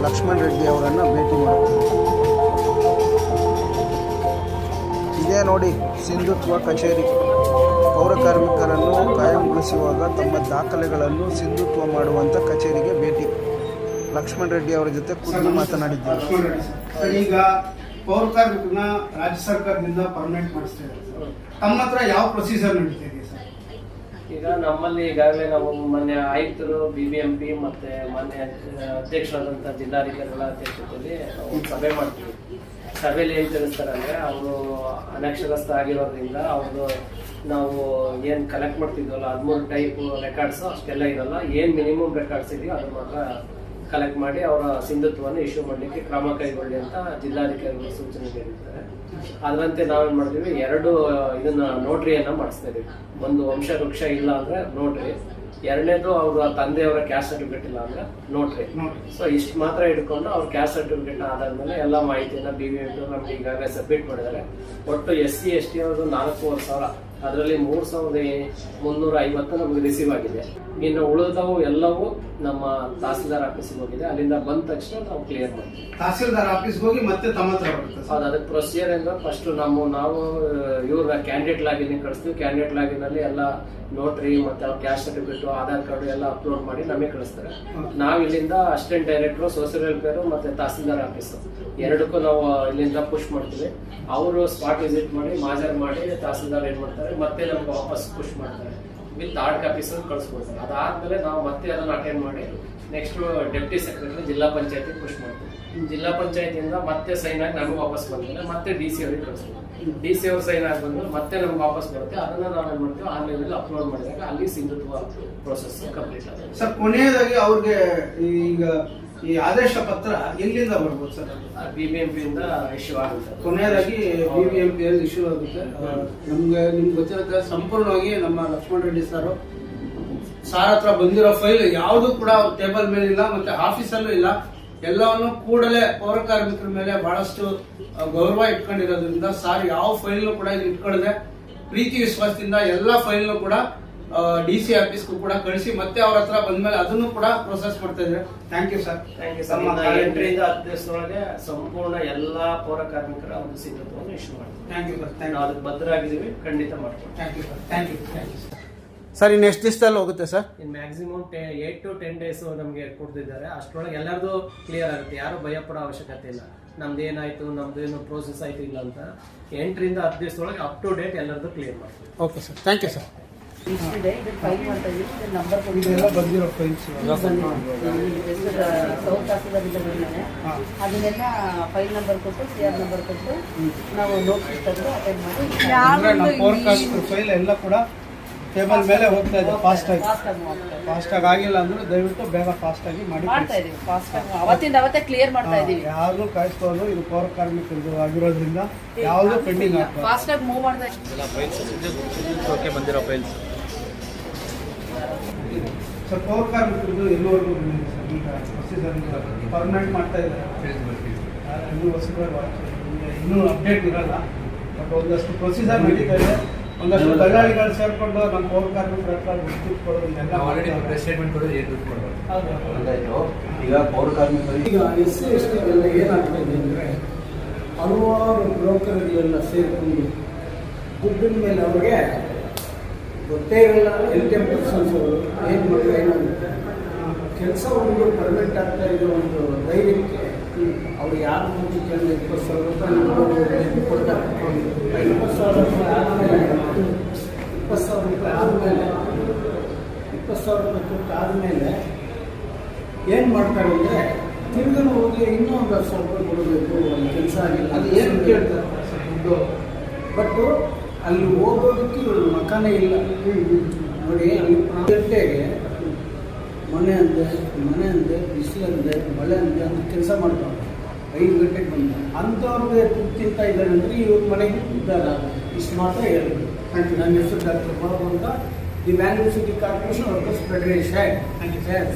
ಲಕ್ಷ್ಮಣ್ ರೆಡ್ಡಿ ಅವರನ್ನು ಭೇಟಿ ಮಾಡುತ್ತೀವಿ. ಇದೇ ನೋಡಿ ಸಿಂಧುತ್ವ ಕಚೇರಿ. ಪೌರ ಕಾರ್ಮಿಕರನ್ನು ಕಾಯಂಗೊಳಿಸುವಾಗ ತಮ್ಮ ದಾಖಲೆಗಳನ್ನು ಸಿಂಧುತ್ವ ಮಾಡುವಂಥ ಕಚೇರಿಗೆ ಭೇಟಿ. ಲಕ್ಷ್ಮಣ್ ರೆಡ್ಡಿ ಅವರ ಜೊತೆ ಖುದ್ದು ಮಾತನಾಡಿದ್ದೇವೆ. ಈಗ ಪೌರ ಕಾರ್ಮಿಕರನ್ನ ರಾಜ್ಯ ಸರ್ಕಾರದಿಂದ ಪರ್ಮನೆಂಟ್ ಮಾಡಿಸ್ತಾ ಇದ್ದಾರೆ. ತಮ್ಮ ಹತ್ರ ಯಾವ ಪ್ರೊಸೀಜರ್ ನಡೀತಾ ಇದೆ ಸರ್? ಈಗ ನಮ್ಮಲ್ಲಿ ಈಗಾಗಲೇ ನಾವು ಮೊನ್ನೆ ಆಯುಕ್ತರು, BBMP ಮತ್ತೆ ಮೊನ್ನೆ ಅಧ್ಯಕ್ಷರಾದಂಥ ಜಿಲ್ಲಾಧಿಕಾರಿಗಳ ಅಧ್ಯಕ್ಷತೆಯಲ್ಲಿ ನಾವು ಸಭೆ ಮಾಡ್ತೀವಿ. ಸಭೆಯಲ್ಲಿ ಏನು ತಿಳಿಸ್ತಾರೆ ಅಂದರೆ, ಅವರು ಅನಕ್ಷರಸ್ಥ ಆಗಿರೋದ್ರಿಂದ ಅವ್ರದ್ದು ನಾವು ಏನು ಕಲೆಕ್ಟ್ ಮಾಡ್ತಿದ್ವಲ್ಲ 13 ಟೈಪ್ ರೆಕಾರ್ಡ್ಸು ಅಷ್ಟೆಲ್ಲ ಇರಲ್ಲ. ಏನು ಮಿನಿಮಮ್ ರೆಕಾರ್ಡ್ಸ್ ಇದೆಯೋ ಅದನ್ನ ಮಾತ್ರ ಕಲೆಕ್ಟ್ ಮಾಡಿ ಅವರ ಸಿಂಧುತ್ವವನ್ನು ಇಶ್ಯೂ ಮಾಡಲಿಕ್ಕೆ ಕ್ರಮ ಕೈಗೊಳ್ಳಿ ಅಂತ ಜಿಲ್ಲಾಧಿಕಾರಿಗಳು ಸೂಚನೆ ನೀಡಿರ್ತಾರೆ. ಅದರಂತೆ ನಾವೇನು ಮಾಡ್ತೀವಿ, 2 ಇದನ್ನ ನೋಟ್ರಿಯನ್ನ ಮಾಡಿಸ್ತಾ ಇದೀವಿ. ಒಂದು ವಂಶವೃಕ್ಷ ಇಲ್ಲ ಅಂದ್ರೆ ನೋಟ್ರಿ, ಎರಡನೇದು ಅವ್ರ ತಂದೆಯವರ ಕ್ಯಾಸ್ಟ್ ಸರ್ಟಿಫಿಕೇಟ್ ಇಲ್ಲ ಅಂದ್ರೆ ನೋಟ್ರಿ. ಸೊ ಇಷ್ಟು ಮಾತ್ರ ಇಟ್ಕೊಂಡು ಅವ್ರ ಕ್ಯಾಸ್ಟ್ ಸರ್ಟಿಫಿಕೇಟ್ ಆದಾದ್ಮೇಲೆ ಎಲ್ಲ ಮಾಹಿತಿಯನ್ನ BBMP ನಮ್ಗೆ ಈಗಾಗಲೇ ಸಬ್ಮಿಟ್ ಮಾಡಿದ್ದಾರೆ. ಒಟ್ಟು SC ST ಅವ್ರದ್ದು 4,500, ಅದರಲ್ಲಿ 3,350 ನಮಗೆ ರಿಸೀವ್ ಆಗಿದೆ. ಇನ್ನು ಉಳಿದವು ಎಲ್ಲವೂ ನಮ್ಮ ತಹಸೀಲ್ದಾರ್ ಆಫೀಸ್ಗೆ ಹೋಗಿದೆ. ಅಲ್ಲಿಂದ ಬಂದ ತಕ್ಷಣ ನಾವು ಕ್ಲಿಯರ್ ಮಾಡ್ತೀವಿ. ತಹಸೀಲ್ದಾರ್ ಆಫೀಸ್ಗೆ ಹೋಗಿ ಮತ್ತೆ ತಮ್ಮ ಹತ್ರ ಬರುತ್ತೆ? ಹೌದು, ಅದಕ್ಕೆ ಪ್ರೊಸೀಜರ್ ಅಂದ್ರೆ ಫಸ್ಟ್ ನಾವು ಇವ್ರ ಕ್ಯಾಂಡಿಡೇಟ್ ಲಾಗಿನ್ ಕಳಿಸ್ತೀವಿ. ಕ್ಯಾಂಡಿಡೇಟ್ ಲಾಗಿನ್ ಅಲ್ಲಿ ಎಲ್ಲ ನೋಟ್ರಿ ಮತ್ತೆ ಅವ್ರ ಕ್ಯಾಸ್ಟ್ ಸರ್ಟಿಫಿಕೇಟ್, ಆಧಾರ್ ಕಾರ್ಡ್ ಎಲ್ಲ ಅಪ್ಲೋಡ್ ಮಾಡಿ ನಮಗೆ ಕಳಿಸ್ತಾರೆ. ನಾವು ಇಲ್ಲಿಂದ ಅಸಿಸ್ಟೆಂಟ್ ಡೈರೆಕ್ಟರ್, ಸೋಷಿಯಲ್ ವೆಲ್ಫೇರ್ ಮತ್ತೆ ತಹಸೀಲ್ದಾರ್ ಆಫೀಸ್ ಎರಡಕ್ಕೂ ನಾವು ಇಲ್ಲಿಂದ ಪುಷ್ ಮಾಡ್ತೀವಿ. ಅವರು ಸ್ಪಾಟ್ ವಿಸಿಟ್ ಮಾಡಿ ಮಾಜರ್ ಮಾಡಿ ತಹಸೀಲ್ದಾರ್ ಏನ್ ಮಾಡ್ತಾರೆ, ಮತ್ತೆ ನಮ್ಗೆ ವಾಪಸ್ ಪುಷ್ ಮಾಡ್ತಾರೆ. ವಿತ್ ಹಾರ್ಡ್ ಕಾಪೀಸ್ ಕಳಿಸ್ಕೊಡ್ತಾರೆ. ಅದಾದ್ಮೇಲೆ ನಾವು ಮತ್ತೆ ಅದನ್ನ ಅಟೆಂಡ್ ಮಾಡಿ ನೆಕ್ಸ್ಟ್ ಡೆಪ್ಟಿ ಸೆಕ್ರೆಟರಿ ಜಿಲ್ಲಾ ಪಂಚಾಯತಿ ಪುಷ್ ಮಾಡ್ತೀವಿ. ಜಿಲ್ಲಾ ಪಂಚಾಯತಿಯಿಂದ ಮತ್ತೆ ಸೈನ್ ಆಗಿ ನಮಗೆ ವಾಪಸ್ ಬಂದ್ಮೇಲೆ ಮತ್ತೆ DC ಅವ್ರಿಗೆ ಕಳಿಸ್ತೀವಿ. DC ಅವ್ರು ಸೈನ್ ಆಗಿ ಬಂದ್ಮೇಲೆ ಮತ್ತೆ ನಮ್ಗೆ ವಾಪಸ್ ಬರುತ್ತೆ. ಅದನ್ನ ನಾವೇನ್ ಮಾಡ್ತೀವಿ, ಆನ್ಲೈನ್ ಅಪ್ಲೋಡ್ ಮಾಡಿದಾಗ ಅಲ್ಲಿ ಸಿಂಧುತ್ವ ಪ್ರೋಸೆಸ್ ಕಂಪ್ಲೀಟ್ ಆಗುತ್ತೆ. ಸರ್, ಕೊನೆಯದಾಗಿ ಅವ್ರಿಗೆ ಈಗ ಈ ಆದೇಶ ಪತ್ರ ಎಲ್ಲಿಂದ ಬರ್ಬೋದು ಸರ್? BBMP ಇಂದ ಇಶ್ಯೂ ಆಗುತ್ತೆ. ಕೊನೆಯದಾಗಿ BBMP ಅಲ್ಲಿ ಇಶ್ಯೂ ಆಗುತ್ತೆ. ನಿಮ್ಗೆ ಗೊತ್ತಿರುತ್ತೆ, ಸಂಪೂರ್ಣವಾಗಿ ನಮ್ಮ ಲಕ್ಷ್ಮಣ್ ರೆಡ್ಡಿ ಸರ್ ಹತ್ರ ಬಂದಿರೋ ಫೈಲ್ ಯಾವುದು ಕೂಡ ಟೇಬಲ್ ಮೇಲೆ ಇಲ್ಲ, ಮತ್ತೆ ಆಫೀಸಲ್ಲೂ ಇಲ್ಲ. ಎಲ್ಲವನ್ನು ಕೂಡಲೇ ಪೌರ ಕಾರ್ಮಿಕರ ಮೇಲೆ ಬಹಳಷ್ಟು ಗೌರವ ಇಟ್ಕೊಂಡಿರೋದ್ರಿಂದ ಸಾರ್ ಯಾವ ಫೈಲ್ನು ಕೂಡ ಇದು ಇಟ್ಕೊಳ್ಳದೆ ಪ್ರೀತಿ ವಿಶ್ವಾಸದಿಂದ ಎಲ್ಲ ಫೈಲ್ನು ಕೂಡ DC ಆಫೀಸ್ಗೂ ಕೂಡ ಕಳಿಸಿ ಮತ್ತೆ ಅವ್ರ ಹತ್ರ ಬಂದ್ಮೇಲೆ ಅದನ್ನು ಕೂಡ ಪ್ರೊಸೆಸ್ ಮಾಡ್ತಾ ಇದ್ದಾರೆ. Thank you sir. 8 ರಿಂದ 10 ದಿವಸದೊಳಗೆ ಸಂಪೂರ್ಣ ಎಲ್ಲಾ ಪೌರ ಕಾರ್ಮಿಕರ ಒಂದು ಸಿಂಧುತ್ವವನ್ನು ಇಶ್ಯೂ ಮಾಡ್ತೀವಿ. Thank you sir. ನಾವು ಅದಕ್ಕೆ ಬದ್ಧರಾಗಿದ್ದೀವಿ, ಖಂಡಿತ ಮಾಡ್ತೀವಿ. Thank you sir. Thank you sir. ಇನ್ನು ಎಷ್ಟು ದಿವಸದಲ್ಲಿ ಹೋಗುತ್ತೆ sir? In maximum 8 to 10 days ನಮಗೆ ಕೊಡ್ತಿದ್ದಾರೆ. ಅಷ್ಟರೊಳಗೆ ಎಲ್ಲರದು ಕ್ಲಿಯರ್ ಆಗುತ್ತೆ. ಯಾರು ಭಯ ಪಡೋ ಅವಶ್ಯಕತೆ ಇಲ್ಲ. ನಮ್ದು ಏನಾಯ್ತು, ನಮ್ದು ಏನು ಪ್ರೋಸೆಸ್ ಆಯ್ತು ಇಲ್ಲ ಅಂತ 8 ರಿಂದ 10 ದಿವಸದೊಳಗೆ ಅಪ್ ಟು ಡೇಟ್ ಎಲ್ಲರದು ಕ್ಲಿಯರ್ ಮಾಡ್ತೀವಿ. Okay sir, thank you sir. ಇಷ್ಟಿದೆ, ಇದು ಫೈಲ್ ಮಾಡ್ತಾ ಇದ್ದೀವಿ. ನಂಬರ್ ಇದೆಲ್ಲ ಬಂದಿರೋ ಫೈಲ್ಸ್ ಸೌತ್ ತಹಸೀಲ್ದಾರಿಂದ ಬಂದಿದೆ. ಅದನ್ನೆಲ್ಲ ಫೈಲ್ ನಂಬರ್ ಕೊಟ್ಟು CR ನಂಬರ್ ಕೊಟ್ಟು ನಾವು ನೋಟಿಸ್ ತೆಗೆದು ಅಟೆಂಡ್ ಮಾಡಿ ನಮ್ಮ ಫೋರ್ಕಾಸ್ಟ್ ಫೈಲ್ ಎಲ್ಲ ಕೂಡ ಟೇಬಲ್ ಮೇಲೆ ಹೋಗ್ತಾ ಇದೆ. ಫಾಸ್ಟ್ ಆಗಿ ಆಗಿಲ್ಲ ಅಂದ್ರೆ ದಯವಿಟ್ಟು ಬೇಗ ಫಾಸ್ಟ್ ಆಗಿ ಮಾಡ್ತಾ ಇದೀವಿ. ಫಾಸ್ಟ್ ಆಗಿ ಅವತ್ತಿಂದ ಅವತ್ತೇ ಕ್ಲಿಯರ್ ಮಾಡ್ತಾ ಇದೀವಿ. ಯಾವುದು ಕಾಯಿಸ್ಕೊಂಡು ಇದು ಪೌರ ಕಾರ್ಮಿಕರು ಆಗಿರೋದ್ರಿಂದ ಯಾವುದು ಪೆಂಡಿಂಗ್ ಆಗ್ತದೆ. ಫಾಸ್ಟ್ ಆಗಿ ಮೂವ್ ಮಾಡ್ತಾ ಬಂದಿರೋ ಫೈಲ್ಸ್ ಸರ್, ಪೌರ ಕಾರ್ಮಿಕರದ್ದು ಎಲ್ಲವರೆಗೂ ಈಗ ಪ್ರೊಸೀಜರ್ ಪರ್ಮನೆಂಟ್ ಮಾಡ್ತಾ ಇದ್ದಾರೆ. ಇನ್ನೂ ಅಪ್ಡೇಟ್ ಇರಲ್ಲ, ಬಟ್ ಒಂದಷ್ಟು ಪ್ರೊಸೀಜರ್ ನಡೀತಾ ಇದೆ. ಒಂದಷ್ಟು ದಲ್ಲಾಳಿಗಳು ಸೇರ್ಕೊಂಡು ನಮ್ಮ ಪೌರ ಕಾರ್ಮಿಕರ ಹತ್ರ ದುಡ್ಡು ಕೊಡೋದನ್ನೆಲ್ಲ ಈಗ ಪೌರ ಕಾರ್ಮಿಕರಿಗೆ ಈಗ SC ST ಏನಾಗ್ತಾ ಇದೆ ಅಂದರೆ, ಹಲವಾರು ಬ್ರೋಕರ್ಗಳೆಲ್ಲ ಸೇರಿಕೊಂಡು ದುಡ್ಡಿನ ಮೇಲೆ ಅವ್ರಿಗೆ ಗೊತ್ತೇ ಇರಲ್ಲ. LTM ಪರ್ಸನ್ಸ್ ಅವರು ಏನು ಮಾಡಿದ್ರೆ ಏನಾಗುತ್ತೆ, ಕೆಲಸ ಒಂದು ಪರ್ಮನೆಂಟ್ ಆಗ್ತಾ ಇರೋ ಒಂದು ಧೈರ್ಯಕ್ಕೆ ಅವ್ರು ಯಾರು ಮುಂಚೆ ಕೇಳಿದ 20,000 ರೂಪಾಯಿ ಕೊಡ್ತಾರೆ. 20,000 ರೂಪಾಯಿ ಆದಮೇಲೆ 20,000 ರೂಪಾಯಿ ಆದಮೇಲೆ 20,000 ರೂಪಾಯಿ ಕೊಟ್ಟು ಆದಮೇಲೆ ಏನು ಮಾಡ್ತಾರೆ ಅಂದರೆ, ತಿರ್ಗನು ಹೋಗಿ ಇನ್ನೂ ಒಂದು 10,000 ರೂಪಾಯಿ ಕೊಡಬೇಕು, ಒಂದು ಕೆಲಸ ಆಗಿಲ್ಲ. ಅದು ಏನು ಕೇಳ್ತಾರೆ ದುಡ್ಡು. ಬಟ್ ಅಲ್ಲಿ ಹೋಗೋದಕ್ಕೆ ಮಕಾನೇ ಇಲ್ಲ ನೋಡಿ. ಅಲ್ಲಿ ಗಂಟೆಗೆ ಮನೆ ಅಂದೆ ಬಿಸಿಲಂದೆ ಮಳೆ ಅಂದೆ ಅಂತ ಕೆಲಸ ಮಾಡ್ತಾರೆ. 5 ಗಂಟೆಗೆ ಬಂದ ಅಂಥವ್ರಿಗೆ ದುಡ್ಡು ತಿಂತಾ ಇದ್ದಾರೆ ಅಂದರೆ ಇವ್ರ ಮನೆಗೆ ಇದ್ದಾರ. ಇಷ್ಟು ಮಾತ್ರ ಹೇಳಿದ್ರು. ನನ್ನ ಹೆಸರು ಡಾಕ್ಟರ್ ಬಾಬು ಅಂತ, the Bangalore city corporation workers federation. Thank you sir.